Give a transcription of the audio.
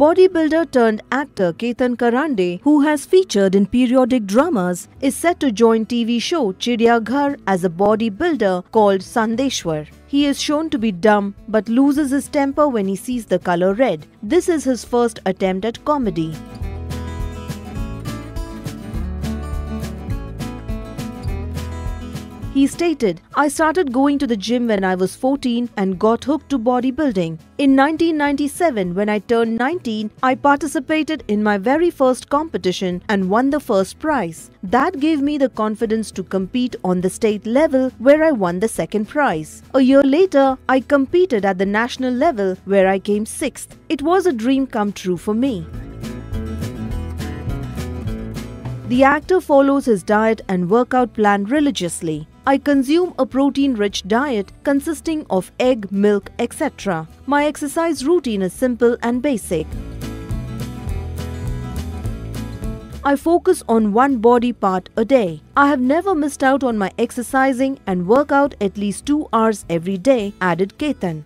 Bodybuilder-turned-actor Ketan Karande, who has featured in periodic dramas, is set to join TV show Chidiya Ghar as a bodybuilder called Saandeshwar. He is shown to be dumb but loses his temper when he sees the color red. This is his first attempt at comedy. He stated, "I started going to the gym when I was 14 and got hooked to bodybuilding. In 1997, when I turned 19, I participated in my very first competition and won the first prize. That gave me the confidence to compete on the state level, where I won the second prize. A year later, I competed at the national level, where I came 6th. It was a dream come true for me." The actor follows his diet and workout plan religiously. "I consume a protein-rich diet consisting of egg, milk, etc. My exercise routine is simple and basic. I focus on one body part a day. I have never missed out on my exercising and work out at least 2 hours every day," added Ketan.